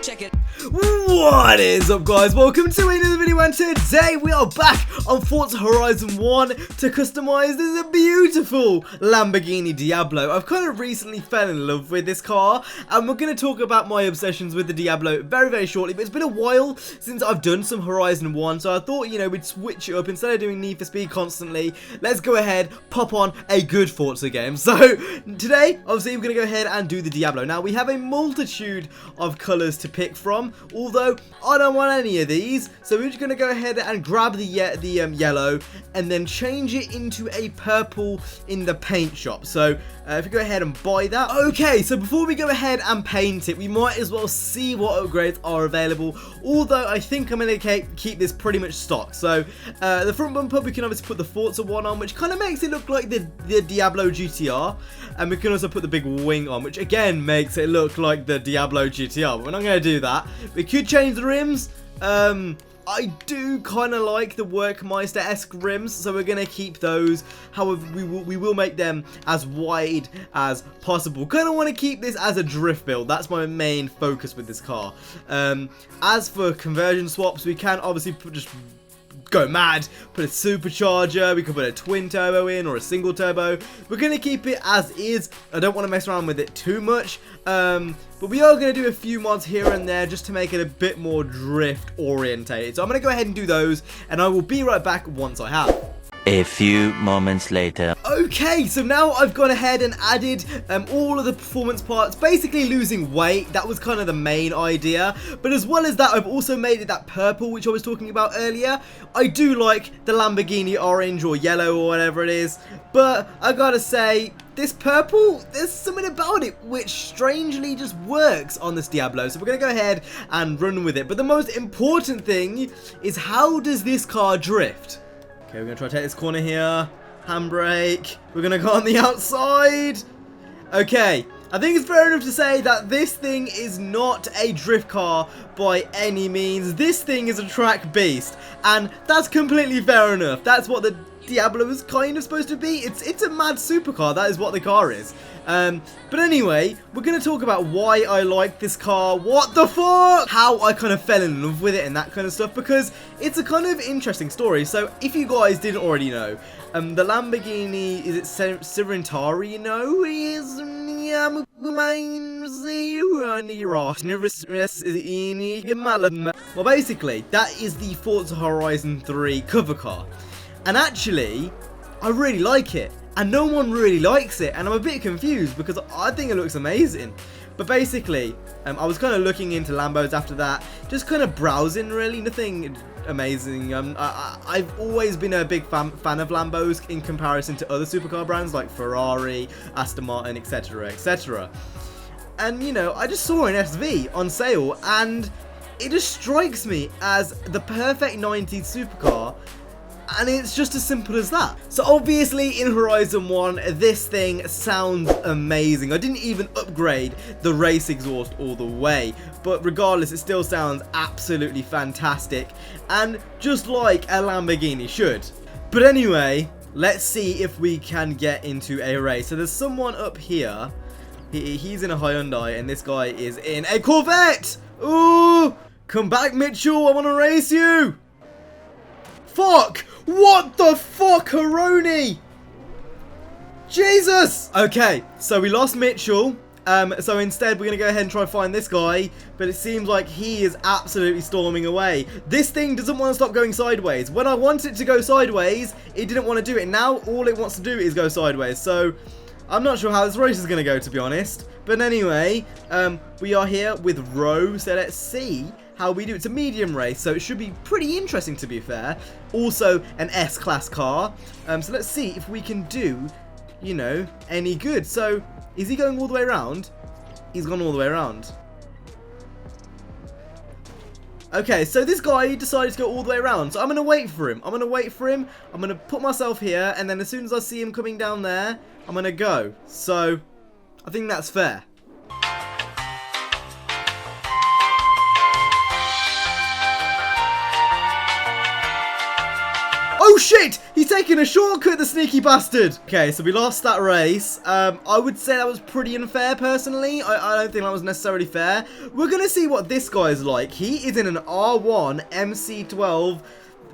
Check it. What is up, guys? Welcome to another video, and today we are back on Forza Horizon 1 to customize this beautiful Lamborghini Diablo. I've kind of recently fell in love with this car, and we're going to talk about my obsessions with the Diablo very shortly, but it's been a while since I've done some Horizon 1, so I thought, you know, we'd switch it up. Instead of doing Need for Speed constantly, let's go ahead, pop on a good Forza game. So today, obviously, we're going to go ahead and do the Diablo. Now, we have a multitude of colors to pick from, although I don't want any of these, so we're just going to go ahead and grab the yellow and then change it into a purple in the paint shop. So if you go ahead and buy that. Okay, so before we go ahead and paint it, we might as well see what upgrades are available, although I think I'm going to keep this pretty much stock. So the front bumper, we can obviously put the Forza one on, which kind of makes it look like the Diablo GTR, and we can also put the big wing on, which again makes it look like the Diablo GTR, but we're not going to do that. We could change the rims. I do kind of like the Workmeister-esque rims, so we're going to keep those. However, we will make them as wide as possible. Kind of want to keep this as a drift build. That's my main focus with this car. As for conversion swaps, we can obviously just go mad, put a supercharger, we can put a twin turbo in or a single turbo. We're going to keep it as is. I don't want to mess around with it too much, but we are going to do a few mods here and there just to make it a bit more drift orientated. So I'm going to go ahead and do those, and I will be right back once I have. A few moments later. Okay, so now I've gone ahead and added all of the performance parts, basically losing weight. That was kind of the main idea. But as well as that, I've also made it that purple, which I was talking about earlier. I do like the Lamborghini orange or yellow or whatever it is, but I gotta say, this purple, there's something about it which strangely just works on this Diablo. So we're going to go ahead and run with it. But the most important thing is, how does this car drift? Okay, we're going to try to take this corner here. Handbrake. We're going to go on the outside. Okay, I think it's fair enough to say that this thing is not a drift car by any means. This thing is a track beast, and that's completely fair enough. That's what the Diablo is kind of supposed to be. It's a mad supercar. That is what the car is. But anyway, we're going to talk about why I like this car, what the fuck, how I kind of fell in love with it and that kind of stuff, because it's a kind of interesting story. So if you guys didn't already know, the Lamborghini, is it Sorrentino, you know, is well, basically, that is the Forza Horizon 3 cover car. And actually, I really like it, and no one really likes it, and I'm a bit confused because I think it looks amazing. But basically, I was kind of looking into Lambos after that, just kind of browsing, really, nothing amazing. I've always been a big fan of Lambos in comparison to other supercar brands like Ferrari, Aston Martin, etc, etc. And, you know, I just saw an SV on sale, and it just strikes me as the perfect 90s supercar. And it's just as simple as that. So obviously in Horizon 1, this thing sounds amazing. I didn't even upgrade the race exhaust all the way, but regardless, it still sounds absolutely fantastic, and just like a Lamborghini should. But anyway, let's see if we can get into a race. So there's someone up here. He's in a Hyundai, and this guy is in a Corvette. Ooh, come back, Mitchell. I want to race you. Fuck! What the fuck, Haroni? Jesus! Okay, so we lost Mitchell. So instead, we're going to go ahead and try and find this guy. But it seems like he is absolutely storming away. This thing doesn't want to stop going sideways. When I want it to go sideways, it didn't want to do it. Now, all it wants to do is go sideways. So I'm not sure how this race is going to go, to be honest. But anyway, we are here with Roe. So let's see how we do. It's a medium race, so it should be pretty interesting, to be fair. Also an S-Class car. So let's see if we can do, you know, any good. So is he going all the way around? He's gone all the way around. Okay, so this guy decided to go all the way around. So I'm going to wait for him. I'm going to put myself here, and then as soon as I see him coming down there, I'm going to go. So I think that's fair. Oh shit! He's taking a shortcut, the sneaky bastard! Okay, so we lost that race. I would say that was pretty unfair, personally. I don't think that was necessarily fair. We're gonna see what this guy's like. He is in an R1 MC12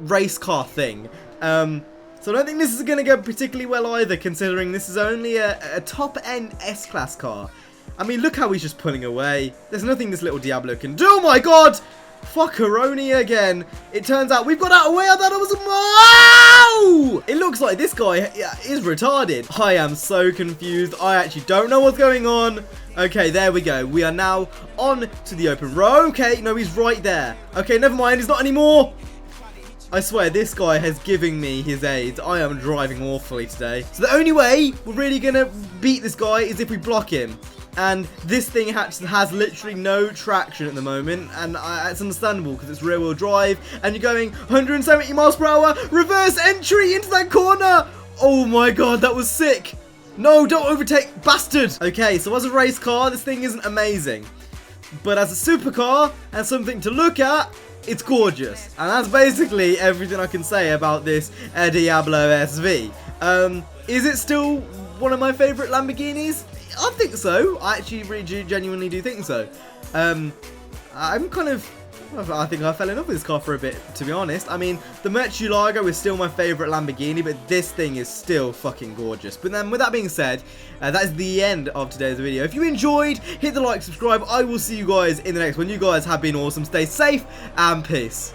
race car thing. So I don't think this is going to go particularly well either, considering this is only a top-end S-Class car. I mean, look how he's just pulling away. There's nothing this little Diablo can do. Oh my god! Fuckeroni again. It turns out we've got out of the way. I thought it was a... Wow! It looks like this guy is retarded. I am so confused. I actually don't know what's going on. Okay, there we go. We are now on to the open road. Okay, no, he's right there. Okay, never mind. He's not anymore. I swear, this guy has given me his aids. I am driving awfully today. So the only way we're really going to beat this guy is if we block him. And this thing has literally no traction at the moment. And it's understandable because it's rear-wheel drive. And you're going 170 miles per hour. Reverse entry into that corner. Oh my god, that was sick. No, don't overtake, bastard. Okay, so as a race car, this thing isn't amazing. But as a supercar and something to look at, it's gorgeous. And that's basically everything I can say about this Diablo SV. Is it still one of my favourite Lamborghinis? I think so. I actually really genuinely do think so. I think I fell in love with this car for a bit, to be honest. I mean, the Murcielago is still my favourite Lamborghini, but this thing is still fucking gorgeous. But then, with that being said, that is the end of today's video. If you enjoyed, hit the like, subscribe. I will see you guys in the next one. You guys have been awesome. Stay safe and peace.